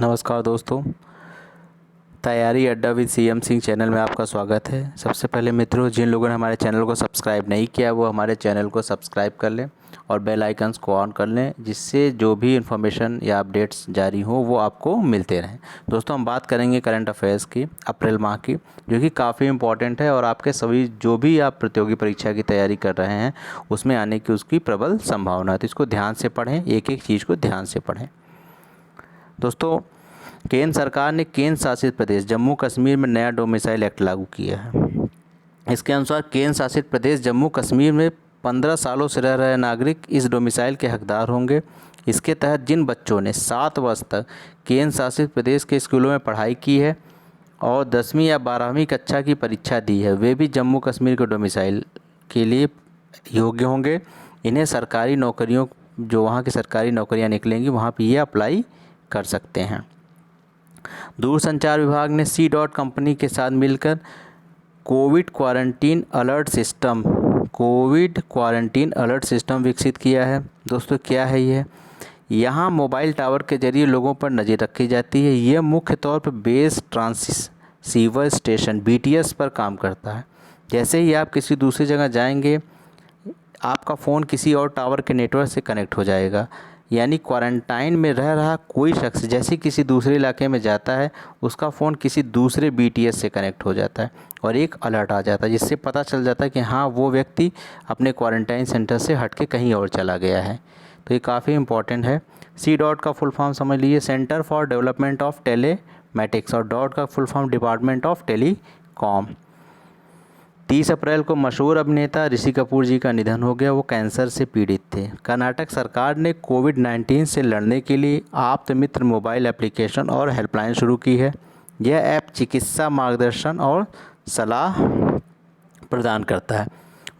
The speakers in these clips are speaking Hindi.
नमस्कार दोस्तों, तैयारी अड्डा विद सीएम सिंह चैनल में आपका स्वागत है। सबसे पहले मित्रों, जिन लोगों ने हमारे चैनल को सब्सक्राइब नहीं किया वो हमारे चैनल को सब्सक्राइब कर लें और बेल आइकन्स को ऑन कर लें, जिससे जो भी इन्फॉर्मेशन या अपडेट्स जारी हो वो आपको मिलते रहें। दोस्तों, हम बात करेंगे करंट अफेयर्स की, अप्रैल माह की, जो कि काफ़ी इम्पॉर्टेंट है और आपके सभी जो भी आप प्रतियोगी परीक्षा की तैयारी कर रहे हैं उसमें आने की उसकी प्रबल संभावना है। तो इसको ध्यान से पढ़ें, एक एक चीज़ को ध्यान से पढ़ें। दोस्तों, केंद्र सरकार ने केंद्र शासित प्रदेश जम्मू कश्मीर में नया डोमिसाइल एक्ट लागू किया है। इसके अनुसार केंद्र शासित प्रदेश जम्मू कश्मीर में 15 सालों से रह रहे नागरिक इस डोमिसाइल के हकदार होंगे। इसके तहत जिन बच्चों ने 7 वर्ष तक केंद्र शासित प्रदेश के स्कूलों में पढ़ाई की है और 10वीं या 12वीं कक्षा की परीक्षा दी है, वे भी जम्मू कश्मीर के डोमिसाइल के लिए योग्य होंगे। इन्हें सरकारी नौकरियों, जो वहाँ की सरकारी नौकरियाँ निकलेंगी, वहाँ पर ये अप्लाई कर सकते हैं। दूरसंचार विभाग ने सी डॉट कंपनी के साथ मिलकर कोविड क्वारंटीन अलर्ट सिस्टम विकसित किया है। दोस्तों, क्या है ये? यहाँ मोबाइल टावर के जरिए लोगों पर नज़र रखी जाती है। यह मुख्य तौर पर बेस ट्रांसीवर स्टेशन BTS पर काम करता है। जैसे ही आप किसी दूसरी जगह जाएंगे, आपका फ़ोन किसी और टावर के नेटवर्क से कनेक्ट हो जाएगा। यानी क्वारंटाइन में रह रहा कोई शख्स जैसे किसी दूसरे इलाके में जाता है, उसका फ़ोन किसी दूसरे BTS से कनेक्ट हो जाता है और एक अलर्ट आ जाता है, जिससे पता चल जाता है कि हाँ, वो व्यक्ति अपने क्वारंटाइन सेंटर से हट के कहीं और चला गया है। तो ये काफ़ी इम्पॉर्टेंट है। सी डॉट का फुल फॉर्म समझ लीजिए, centre for development of telematics, और डॉट का full form department of telecom. 30 अप्रैल को मशहूर अभिनेता ऋषि कपूर जी का निधन हो गया। वो कैंसर से पीड़ित थे। कर्नाटक सरकार ने कोविड-19 से लड़ने के लिए आप्त मित्र मोबाइल एप्लीकेशन और हेल्पलाइन शुरू की है। यह ऐप चिकित्सा मार्गदर्शन और सलाह प्रदान करता है।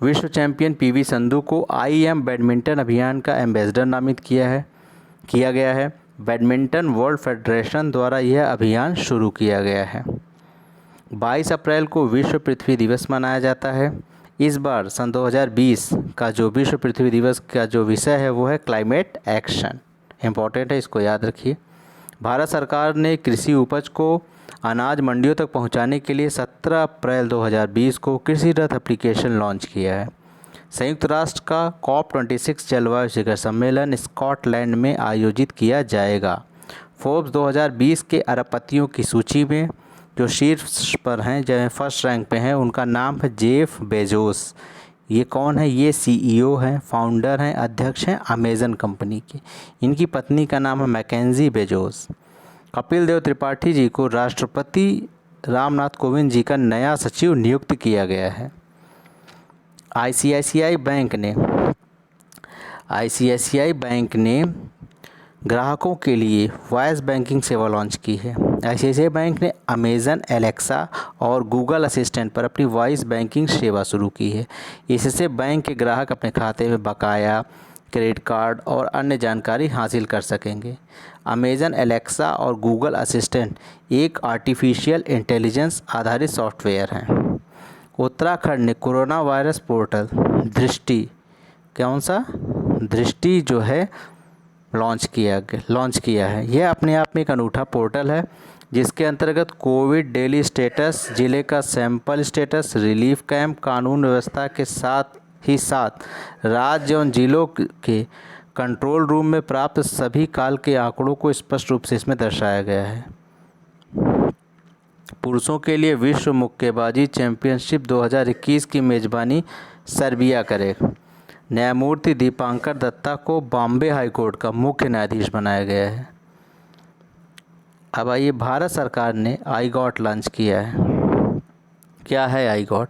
विश्व चैंपियन PV संधू को IM बैडमिंटन अभियान का एम्बेसडर नामित किया गया है। बैडमिंटन वर्ल्ड फेडरेशन द्वारा यह अभियान शुरू किया गया है। 22 अप्रैल को विश्व पृथ्वी दिवस मनाया जाता है। इस बार सन 2020 का जो विश्व पृथ्वी दिवस का जो विषय है वो है क्लाइमेट एक्शन। इम्पॉर्टेंट है, इसको याद रखिए। भारत सरकार ने कृषि उपज को अनाज मंडियों तक पहुंचाने के लिए 17 अप्रैल 2020 को कृषि रथ एप्लीकेशन लॉन्च किया है। संयुक्त राष्ट्र का COP26 जलवायु शिखर सम्मेलन स्कॉटलैंड में आयोजित किया जाएगा। फोर्ब्स 2020 के अरबपतियों की सूची में जो शीर्ष पर हैं, जो फर्स्ट रैंक पे हैं, उनका नाम है जेफ बेजोस। ये कौन है? ये CEO हैं, फाउंडर हैं, अध्यक्ष हैं अमेज़न कंपनी के। इनकी पत्नी का नाम है मैकेंजी बेजोस। कपिल देव त्रिपाठी जी को राष्ट्रपति रामनाथ कोविंद जी का नया सचिव नियुक्त किया गया है। ICICI बैंक ने ग्राहकों के लिए वॉइस बैंकिंग सेवा लॉन्च की है। ICICI बैंक ने अमेज़न एलेक्सा और गूगल असिस्टेंट पर अपनी वॉइस बैंकिंग सेवा शुरू की है। इससे बैंक के ग्राहक अपने खाते में बकाया, क्रेडिट कार्ड और अन्य जानकारी हासिल कर सकेंगे। अमेज़न एलेक्सा और गूगल असिस्टेंट एक आर्टिफिशियल इंटेलिजेंस आधारित सॉफ्टवेयर हैं। उत्तराखंड ने कोरोना वायरस पोर्टल दृष्टि, कौन सा? दृष्टि जो है लॉन्च किया है। यह अपने आप में एक अनूठा पोर्टल है, जिसके अंतर्गत कोविड डेली स्टेटस, ज़िले का सैंपल स्टेटस, रिलीफ कैंप, कानून व्यवस्था के साथ ही साथ राज्य और जिलों के कंट्रोल रूम में प्राप्त सभी काल के आंकड़ों को स्पष्ट रूप से इसमें दर्शाया गया है। पुरुषों के लिए विश्व मुक्केबाजी चैंपियनशिप 2021 की मेज़बानी सर्बिया करेगा। न्यायमूर्ति दीपांकर दत्ता को बॉम्बे हाईकोर्ट का मुख्य न्यायाधीश बनाया गया है। अब आइए, भारत सरकार ने iGOT लॉन्च किया है। क्या है iGOT?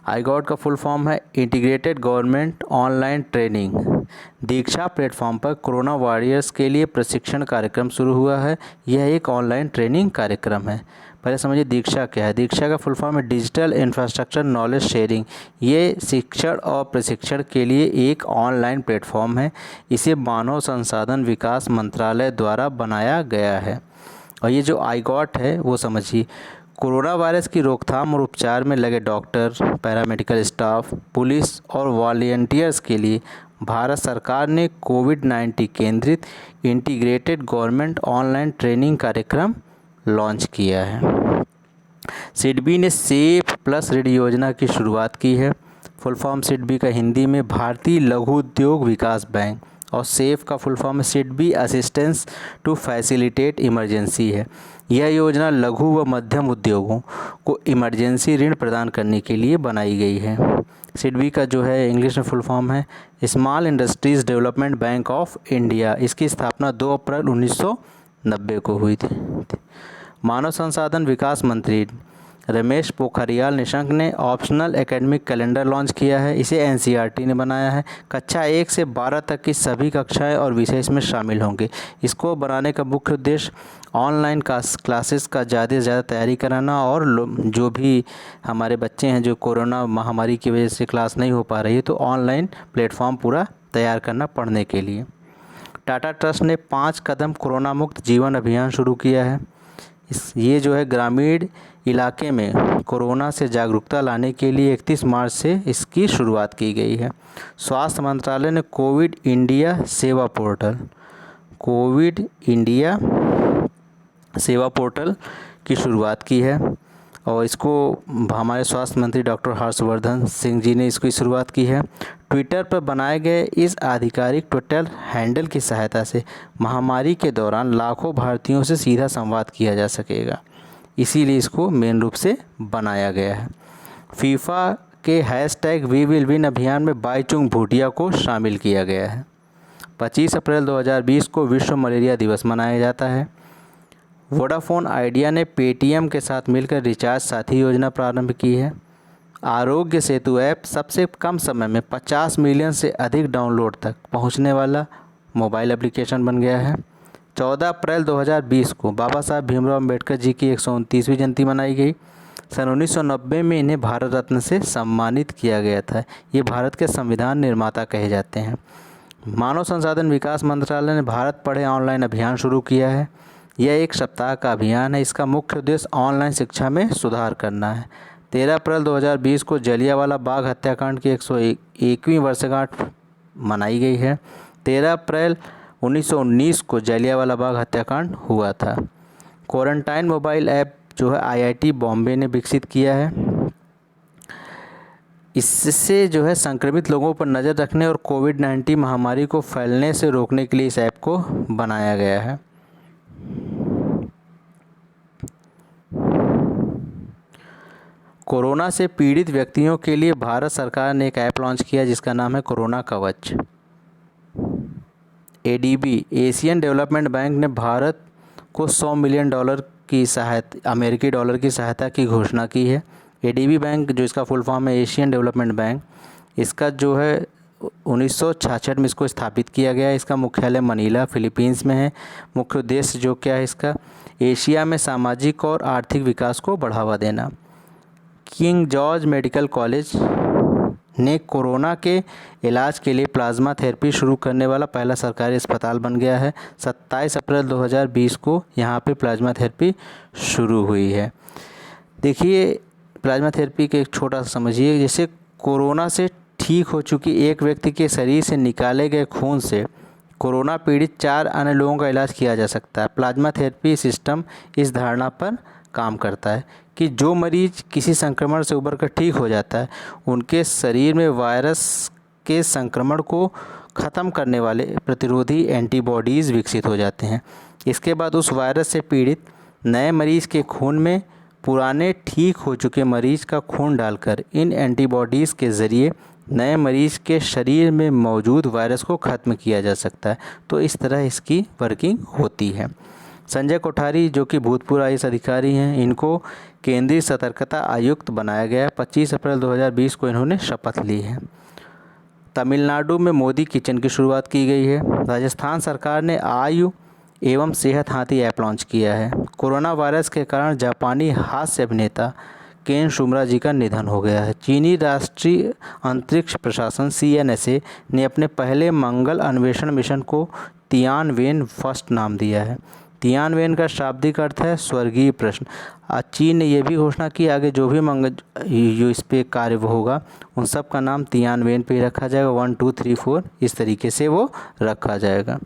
iGOT का फुल फॉर्म है इंटीग्रेटेड गवर्नमेंट ऑनलाइन ट्रेनिंग। दीक्षा प्लेटफॉर्म पर कोरोना वॉरियर्स के लिए प्रशिक्षण कार्यक्रम शुरू हुआ है। यह एक ऑनलाइन ट्रेनिंग कार्यक्रम है। पहले समझिए दीक्षा क्या है। दीक्षा का फुल फॉर्म है डिजिटल इंफ्रास्ट्रक्चर नॉलेज शेयरिंग। ये शिक्षण और प्रशिक्षण के लिए एक ऑनलाइन प्लेटफॉर्म है। इसे मानव संसाधन विकास मंत्रालय द्वारा बनाया गया है। और ये जो iGOT है वो समझिए, कोरोना वायरस की रोकथाम और उपचार में लगे डॉक्टर, पैरामेडिकल स्टाफ, पुलिस और वॉलंटियर्स के लिए भारत सरकार ने कोविड-19 केंद्रित इंटीग्रेटेड गवर्नमेंट ऑनलाइन ट्रेनिंग कार्यक्रम लॉन्च किया है। सिडबी ने सेफ प्लस ऋण योजना की शुरुआत की है। फुल फॉर्म सिडबी का हिंदी में भारतीय लघु उद्योग विकास बैंक और सेफ का full form SIDBI assistance to facilitate emergency है। यह योजना लघु व मध्यम उद्योगों को इमरजेंसी ऋण प्रदान करने के लिए बनाई गई है। सिडबी का जो है इंग्लिश में फुल फॉर्म है small industries development bank of India. इसकी स्थापना 2 अप्रैल 1990 को हुई थी। मानव संसाधन विकास मंत्री रमेश पोखरियाल निशंक ने ऑप्शनल एकेडमिक कैलेंडर लॉन्च किया है। इसे एनसीईआरटी ने बनाया है। कक्षा 1 से 12 तक की सभी कक्षाएं और विषय इसमें शामिल होंगे। इसको बनाने का मुख्य उद्देश्य ऑनलाइन क्लासेस का ज़्यादा से ज़्यादा तैयारी कराना और जो भी हमारे बच्चे हैं जो कोरोना महामारी की वजह से क्लास नहीं हो पा रही है तो ऑनलाइन प्लेटफॉर्म पूरा तैयार करना पढ़ने के लिए। टाटा ट्रस्ट ने 5 कदम कोरोना मुक्त जीवन अभियान शुरू किया है। ये जो है ग्रामीण इलाके में कोरोना से जागरूकता लाने के लिए 31 मार्च से इसकी शुरुआत की गई है। स्वास्थ्य मंत्रालय ने कोविड इंडिया सेवा पोर्टल की शुरुआत की है और इसको हमारे स्वास्थ्य मंत्री डॉक्टर हर्षवर्धन सिंह जी ने इसकी शुरुआत की है। ट्विटर पर बनाए गए इस आधिकारिक ट्विटर हैंडल की सहायता से महामारी के दौरान लाखों भारतीयों से सीधा संवाद किया जा सकेगा, इसीलिए इसको मेन रूप से बनाया गया है। फीफा के #वी विल विन अभियान में बाईचुंग भूटिया को शामिल किया गया है। 25 अप्रैल 2020 को विश्व मलेरिया दिवस मनाया जाता है। वोडाफोन आइडिया ने पेटीएम के साथ मिलकर रिचार्ज साथी योजना प्रारंभ की है। आरोग्य सेतु ऐप सबसे कम समय में 50 मिलियन से अधिक डाउनलोड तक पहुंचने वाला मोबाइल एप्लीकेशन बन गया है। 14 अप्रैल 2020 को बाबा साहब भीमराव अम्बेडकर जी की 129वीं जयंती मनाई गई। सन 1990 में इन्हें भारत रत्न से सम्मानित किया गया था। ये भारत के संविधान निर्माता कहे जाते हैं। मानव संसाधन विकास मंत्रालय ने भारत पढ़े ऑनलाइन अभियान शुरू किया है। यह 1 सप्ताह का अभियान है। इसका मुख्य उद्देश्य ऑनलाइन शिक्षा में सुधार करना है। 13 अप्रैल 2020 को जलियांवाला बाग हत्याकांड की 101वीं वर्षगांठ मनाई गई है। 13 अप्रैल 1919 को जलियांवाला बाग हत्याकांड हुआ था। क्वारंटाइन मोबाइल ऐप जो है आईआईटी बॉम्बे ने विकसित किया है। इससे जो है संक्रमित लोगों पर नज़र रखने और कोविड-19 महामारी को फैलने से रोकने के लिए इस ऐप को बनाया गया है। कोरोना से पीड़ित व्यक्तियों के लिए भारत सरकार ने एक ऐप लॉन्च किया जिसका नाम है कोरोना कवच। एडीबी एशियन डेवलपमेंट बैंक ने भारत को $100 मिलियन की अमेरिकी डॉलर की सहायता की घोषणा की है। एडीबी बैंक जो इसका फुल फॉर्म है एशियन डेवलपमेंट बैंक, इसका जो है 1966 में इसको स्थापित किया गया है। इसका मुख्यालय मनीला फिलीपींस में है। मुख्य उद्देश्य जो क्या है इसका, एशिया में सामाजिक और आर्थिक विकास को बढ़ावा देना। किंग जॉर्ज मेडिकल कॉलेज ने कोरोना के इलाज के लिए प्लाज्मा थेरेपी शुरू करने वाला पहला सरकारी अस्पताल बन गया है। 27 अप्रैल 2020 को यहाँ पे प्लाज्मा थेरेपी शुरू हुई है। देखिए प्लाज्मा थेरेपी के एक छोटा सा समझिए, जैसे कोरोना से ठीक हो चुकी एक व्यक्ति के शरीर से निकाले गए खून से कोरोना पीड़ित 4 अन्य लोगों का इलाज किया जा सकता है। प्लाज्मा थेरेपी सिस्टम इस धारणा पर काम करता है कि जो मरीज किसी संक्रमण से उबरकर ठीक हो जाता है उनके शरीर में वायरस के संक्रमण को ख़त्म करने वाले प्रतिरोधी एंटीबॉडीज़ विकसित हो जाते हैं। इसके बाद उस वायरस से पीड़ित नए मरीज के खून में पुराने ठीक हो चुके मरीज का खून डालकर इन एंटीबॉडीज़ के ज़रिए नए मरीज के शरीर में मौजूद वायरस को ख़त्म किया जा सकता है। तो इस तरह इसकी वर्किंग होती है। संजय कोठारी जो कि भूतपूर्व IAS अधिकारी हैं, इनको केंद्रीय सतर्कता आयुक्त बनाया गया है। 25 अप्रैल 2020 को इन्होंने शपथ ली है। तमिलनाडु में मोदी किचन की शुरुआत की गई है। राजस्थान सरकार ने आयु एवं सेहत हाथी ऐप लॉन्च किया है। कोरोना वायरस के कारण जापानी हास्य अभिनेता केन शुमरा जी का निधन हो गया है। चीनी राष्ट्रीय अंतरिक्ष प्रशासन CNSA ने अपने पहले मंगल अन्वेषण मिशन को तियानवेन फर्स्ट नाम दिया है। तियानवेन का शाब्दिक अर्थ है स्वर्गीय प्रश्न। चीन ने यह भी घोषणा की आगे जो भी मंगल इस पे कार्य होगा उन सब का नाम तियानवेन पे ही रखा जाएगा। 1 2 3 4 इस तरीके से वो रखा जाएगा।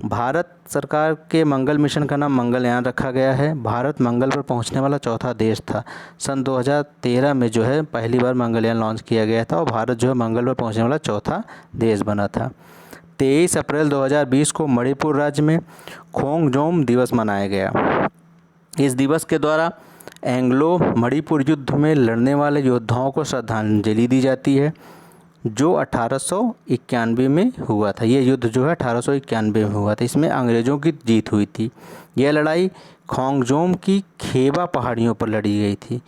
भारत सरकार के मंगल मिशन का नाम मंगलयान रखा गया है। भारत मंगल पर पहुंचने वाला चौथा देश था। सन 2013 में जो है पहली बार मंगलयान लॉन्च किया गया था और भारत जो है मंगल पर पहुंचने वाला चौथा देश बना था। 23 अप्रैल 2020 को मणिपुर राज्य में खोंगजोम दिवस मनाया गया। इस दिवस के द्वारा एंग्लो मणिपुर युद्ध में लड़ने वाले योद्धाओं को श्रद्धांजलि दी जाती है जो 1891 में हुआ था। ये युद्ध जो है 1891 में हुआ था। इसमें अंग्रेज़ों की जीत हुई थी। यह लड़ाई खोंगजोम की खेबा पहाड़ियों पर लड़ी गई थी।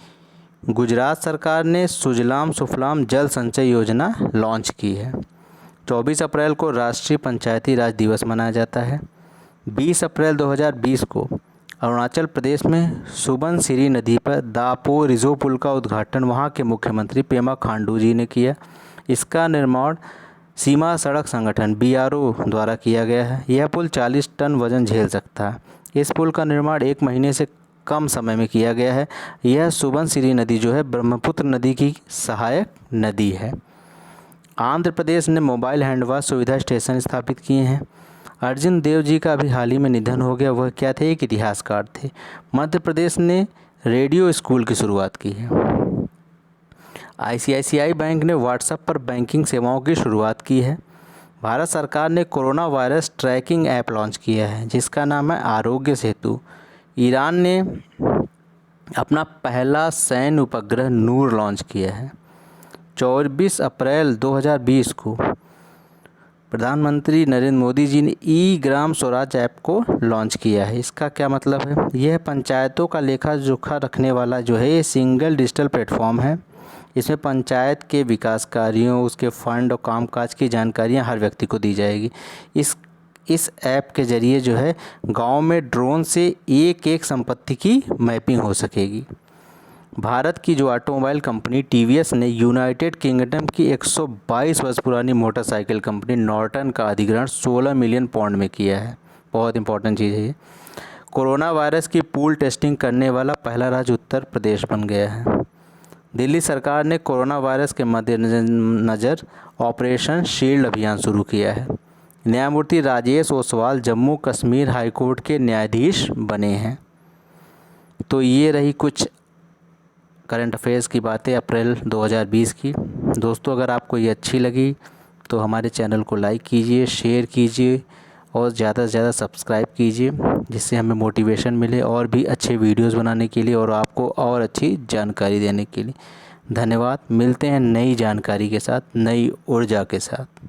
गुजरात सरकार ने सुजलाम सुफलाम जल संचय योजना लॉन्च की है। 24 अप्रैल को राष्ट्रीय पंचायती राज दिवस मनाया जाता है। 20 अप्रैल 2020 को अरुणाचल प्रदेश में सुबनसिरी नदी पर दापो रिजो पुल का उद्घाटन वहां के मुख्यमंत्री पेमा खांडू जी ने किया। इसका निर्माण सीमा सड़क संगठन BRO द्वारा किया गया है। यह पुल 40 टन वजन झेल सकता है। इस पुल का निर्माण 1 महीने से कम समय में किया गया है। यह सुबनसिरी नदी जो है ब्रह्मपुत्र नदी की सहायक नदी है। आंध्र प्रदेश ने मोबाइल हैंड वॉश सुविधा स्टेशन स्थापित किए हैं। अर्जुन देव जी का अभी हाल ही में निधन हो गया। वह क्या थे? एक इतिहासकार थे। मध्य प्रदेश ने रेडियो स्कूल की शुरुआत की है। ICICI बैंक ने व्हाट्सएप पर बैंकिंग सेवाओं की शुरुआत की है। भारत सरकार ने corona virus tracking app launch किया है जिसका नाम है आरोग्य सेतु। ईरान ने अपना पहला सैन्य उपग्रह नूर लॉन्च किया है। 24 अप्रैल 2020 को प्रधानमंत्री नरेंद्र मोदी जी ने ग्राम स्वराज ऐप को लॉन्च किया है। इसका क्या मतलब है? यह पंचायतों का लेखा जोखा रखने वाला जो है ये सिंगल डिजिटल प्लेटफॉर्म है। इसमें पंचायत के विकास कार्यों, उसके फंड और कामकाज की जानकारियां हर व्यक्ति को दी जाएगी। इस ऐप के ज़रिए जो है गांव में ड्रोन से एक एक संपत्ति की मैपिंग हो सकेगी। भारत की जो ऑटोमोबाइल कंपनी TVS ने यूनाइटेड किंगडम की 122 वर्ष पुरानी मोटरसाइकिल कंपनी नॉर्टन का अधिग्रहण 16 मिलियन पाउंड में किया है। बहुत इंपॉर्टेंट चीज़ है ये। कोरोना वायरस की पूल टेस्टिंग करने वाला पहला राज्य उत्तर प्रदेश बन गया है। दिल्ली सरकार ने कोरोना वायरस के मद्देनज़र ऑपरेशन शील्ड अभियान शुरू किया है। न्यायमूर्ति राजेश ओसवाल जम्मू कश्मीर हाईकोर्ट के न्यायाधीश बने हैं। तो ये रही कुछ करंट अफेयर्स की बातें अप्रैल 2020 की। दोस्तों अगर आपको ये अच्छी लगी तो हमारे चैनल को लाइक कीजिए, शेयर कीजिए और ज़्यादा से ज़्यादा सब्सक्राइब कीजिए जिससे हमें मोटिवेशन मिले और भी अच्छे वीडियोस बनाने के लिए और आपको और अच्छी जानकारी देने के लिए। धन्यवाद। मिलते हैं नई जानकारी के साथ, नई ऊर्जा के साथ।